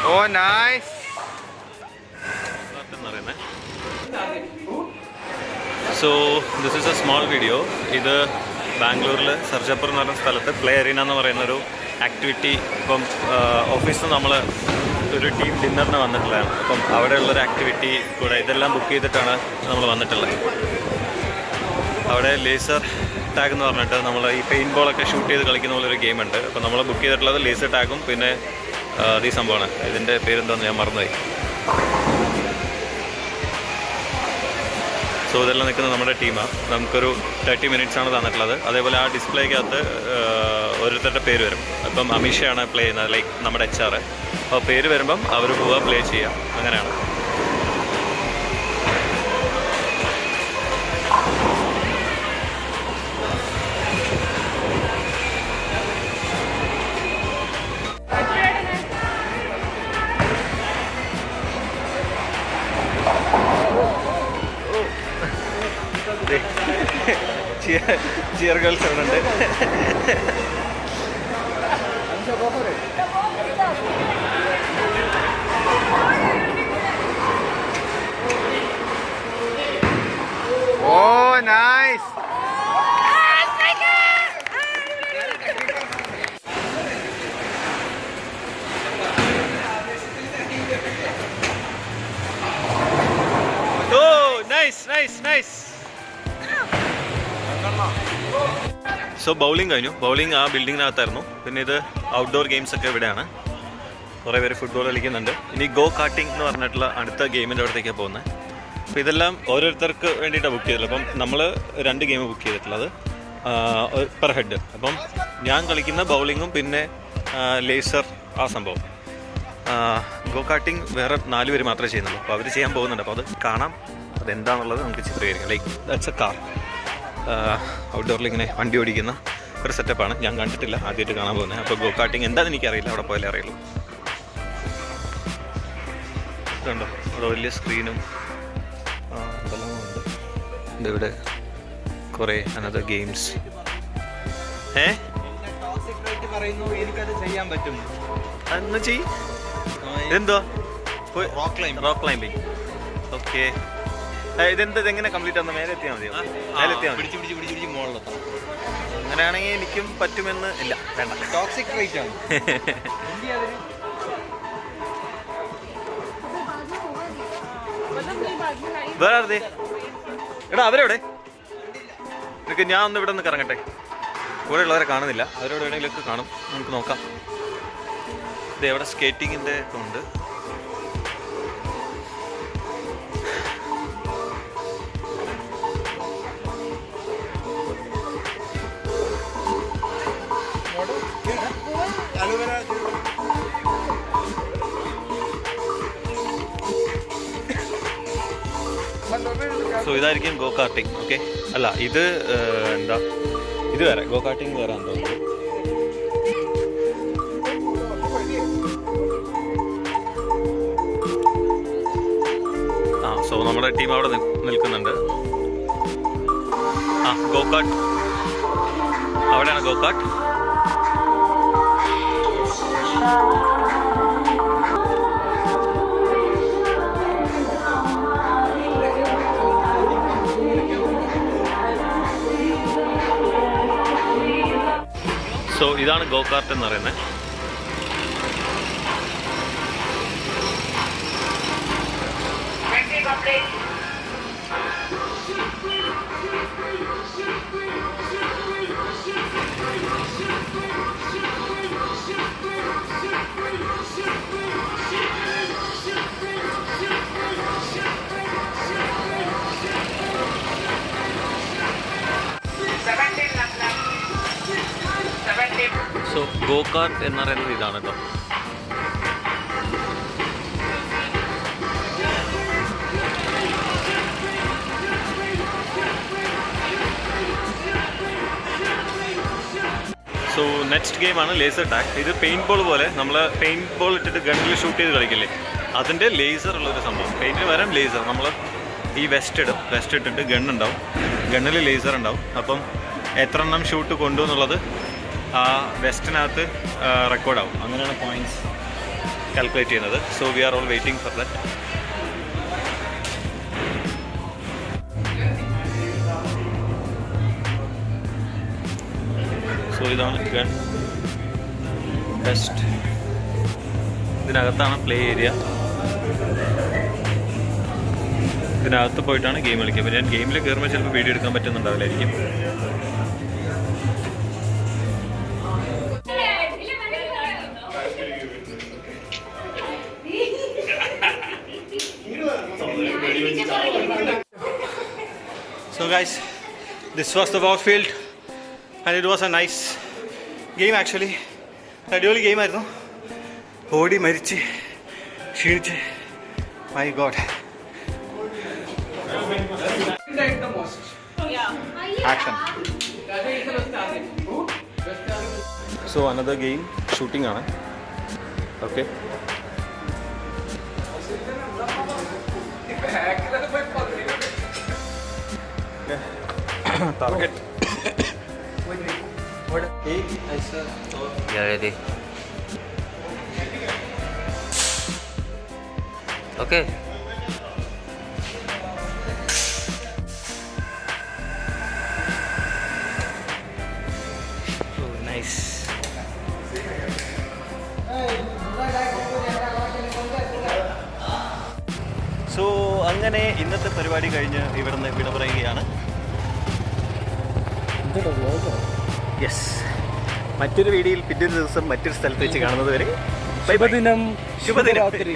Oh, nice. So this is a small video. ഇത് ബാംഗ്ലൂരിൽ സർജാപൂർ എന്ന് പറയുന്ന സ്ഥലത്ത് പ്ലേ അരീന എന്ന് പറയുന്നൊരു ആക്ടിവിറ്റി ഇപ്പം ഓഫീസിൽ നമ്മൾ ഒരു ടീം ഡിന്നറിന് വന്നിട്ടുള്ളതാണ്. അപ്പം അവിടെയുള്ളൊരു ആക്ടിവിറ്റി കൂടെ ഇതെല്ലാം ബുക്ക് ചെയ്തിട്ടാണ് നമ്മൾ വന്നിട്ടുള്ളത്. അവിടെ ലേസർ ടാഗ് എന്ന് പറഞ്ഞിട്ട് നമ്മൾ ഈ പെയിൻറ്റ് ബോളൊക്കെ ഷൂട്ട് ചെയ്ത് കളിക്കുന്ന പോലൊരു ഗെയിമുണ്ട്. അപ്പോൾ നമ്മൾ ബുക്ക് ചെയ്തിട്ടുള്ളത് ലേസർ ടാഗും പിന്നെ ഈ സംഭവമാണ്. ഇതിൻ്റെ പേരെന്താണെന്ന് ഞാൻ മറന്നുപോയി. സോ ഇതെല്ലാം നിൽക്കുന്നത് നമ്മുടെ ടീമാണ്. നമുക്കൊരു 30 minutes ആണ് തന്നിട്ടുള്ളത്. അതേപോലെ ആ ഡിസ്പ്ലേക്കകത്ത് ഓരോരുത്തരുടെ പേര് വരും. ഇപ്പം അമീഷയാണ് പ്ലേ ചെയ്യുന്നത്, ലൈക്ക് നമ്മുടെ HR. അപ്പോൾ പേര് വരുമ്പം അവർ പോവുക, പ്ലേ ചെയ്യുക, അങ്ങനെയാണ്. ചിയർ ഗേൾസ് അവിടെ ഉണ്ട്. Oh, nice. Oh, nice. So bowling കഴിഞ്ഞു. ബൗളിംഗ് ആ ബിൽഡിങ്ങിനകത്തായിരുന്നു. പിന്നെ ഇത് ഔട്ട്ഡോർ ഗെയിംസ് ഒക്കെ ഇവിടെയാണ്. കുറേ പേര് ഫുട്ബോൾ കളിക്കുന്നുണ്ട്. ഇനി ഗോ കാർട്ടിംഗ് എന്ന് പറഞ്ഞിട്ടുള്ള അടുത്ത ഗെയിമിൻ്റെ അടുത്തേക്കാണ് പോകുന്നത്. അപ്പോൾ ഇതെല്ലാം ഓരോരുത്തർക്ക് വേണ്ടിയിട്ടാണ് ബുക്ക് ചെയ്തിട്ടുള്ളത്. അപ്പം നമ്മൾ 2 ഗെയിം ബുക്ക് ചെയ്തിട്ടുള്ളത് പെർ ഹെഡ്. അപ്പം ഞാൻ കളിക്കുന്ന ബൗളിങ്ങും പിന്നെ ലേസർ ആ സംഭവം. ഗോ കാർട്ടിംഗ് വേറെ 4 പേര് മാത്രമേ ചെയ്യുന്നുള്ളൂ. അപ്പോൾ അവർ ചെയ്യാൻ പോകുന്നുണ്ട്. അപ്പോൾ അത് കാണാം, അതെന്താണെന്നുള്ളത് നമുക്ക് ചിത്രീകരിക്കാം. Like that's a car. ഔട്ട്ഡോറിൽ ഇങ്ങനെ വണ്ടി ഓടിക്കുന്ന ഒരു സെറ്റപ്പാണ്. ഞാൻ കണ്ടിട്ടില്ല, ആദ്യമായിട്ട് കാണാൻ പോകുന്നത്. അപ്പോൾ ഗോ കാർട്ടിങ് എന്താണെന്ന് എനിക്കറിയില്ല, അവിടെ പോയാലേ അറിയുള്ളൂ. ഇതുണ്ടോ, അവിടെ വലിയ സ്ക്രീനും എന്തെല്ലാം ഉണ്ട്. ഇതിവിടെ കുറേ അനദർ ഗെയിംസ്. എനിക്കത് ചെയ്യാൻ പറ്റും. അതൊന്ന് ചെയ്യ്. ഇതെന്തോ റോക്ക് ക്ലൈമ്പിങ്. ഓക്കെ, ഇതെങ്ങനെ കംപ്ലീറ്റ് ആവുന്ന? മേലെ എത്തിയാൽ മതിയോ? മേലെ എത്തിയാൽ മതി. പിടിച്ച് മുകളിലെത്താം. അങ്ങനെയാണെങ്കിൽ എനിക്കും പറ്റുമെന്ന് ഇല്ല. വേണ്ട, ടോക്സിക് റേറ്റ് ആണ്. വേറെ ആരതേ? എടാ അവരെവിടെ? എനിക്ക് ഞാൻ ഒന്ന് ഇവിടെ നിന്ന് കറങ്ങട്ടെ. കൂടെ ഉള്ളവരെ കാണുന്നില്ല. അവരോട് എവിടെയെങ്കിലൊക്കെ കാണും, നമുക്ക് നോക്കാം. ഇത് എവിടെ സ്കേറ്റിങ്ങിൻ്റെ ഉണ്ട്. സോ ഇതായിരിക്കും ഗോ കാർട്ടിങ്. ഓക്കെ, അല്ല ഇത് എന്താ, ഇത് വേറെ ഗോ കാർട്ടിങ് വേറെ എന്തോ. സോ നമ്മുടെ ടീം അവിടെ നിൽക്കുന്നുണ്ട്. ഗോ കാർട്ട് അവിടെയാണ്. ഗോ കാർട്ട് സോ ഇതാണ് ഗോ കാർട്ട് എന്ന് പറയുന്നത്. സോ ഗോ കാർട്ട് എന്ന് പറയുന്നത് ഇതാണ് കേട്ടോ. സോ നെക്സ്റ്റ് ഗെയിമാണ് ലേസർ ടാഗ്. ഇത് പെയിൻറ്റ് ബോൾ പോലെ നമ്മൾ പെയിൻറ്റ് ബോൾ ഇട്ടിട്ട് ഗണ്ണിൽ ഷൂട്ട് ചെയ്ത് കളിക്കില്ലേ, അതിൻ്റെ ലേസർ ഉള്ളൊരു സംഭവം. പെയിൻറ്റിന് വരാൻ ലേസർ. നമ്മൾ ഈ വെസ്റ്റ് ഇട്ടിട്ട് ഗണ്ണുണ്ടാവും, ഗണ്ണിൽ ലേസർ ഉണ്ടാവും. അപ്പം എത്ര എണ്ണം ഷൂട്ട് കൊണ്ടു എന്നുള്ളത് ആ വെസ്റ്റിനകത്ത് റെക്കോർഡാവും. അങ്ങനെയാണ് പോയിൻറ്റ്സ്. കാൽക്കുലേറ്റ് ചെയ്യുന്നത്. So we are all waiting for that. So ഇതാണ് ഗൺ ടെസ്റ്റ്. ഇതിനകത്താണ് പ്ലേ ഏരിയ. ഇതിനകത്ത് പോയിട്ടാണ് ഗെയിം കളിക്കുക. അപ്പോൾ ഞാൻ ഗെയിമിൽ കയറുമ്പോൾ ചിലപ്പോൾ വീഡിയോ എടുക്കാൻ പറ്റുന്നുണ്ടാവില്ലായിരിക്കും. So guys, this was the Warfield and it was a nice game actually. അടിപൊളി ഗെയിം ആയിരുന്നു. ഓടി മരിച്ച് ക്ഷീണിച്ച് my god. Action. So another game shooting ആണ്. Okay, target. Yeah, ready. Okay. Oh, nice. So അങ്ങനെ ഇന്നത്തെ പരിപാടി കഴിഞ്ഞ് ഇവിടുന്ന് വിട പറയുകയാണ്. യെസ്, മറ്റൊരു വീഡിയോയിൽ പിറ്റേ ദിവസം മറ്റൊരു സ്ഥലത്ത് വെച്ച് കാണുന്നത് വരെ ശുഭദിനം, ശുഭരാത്രി.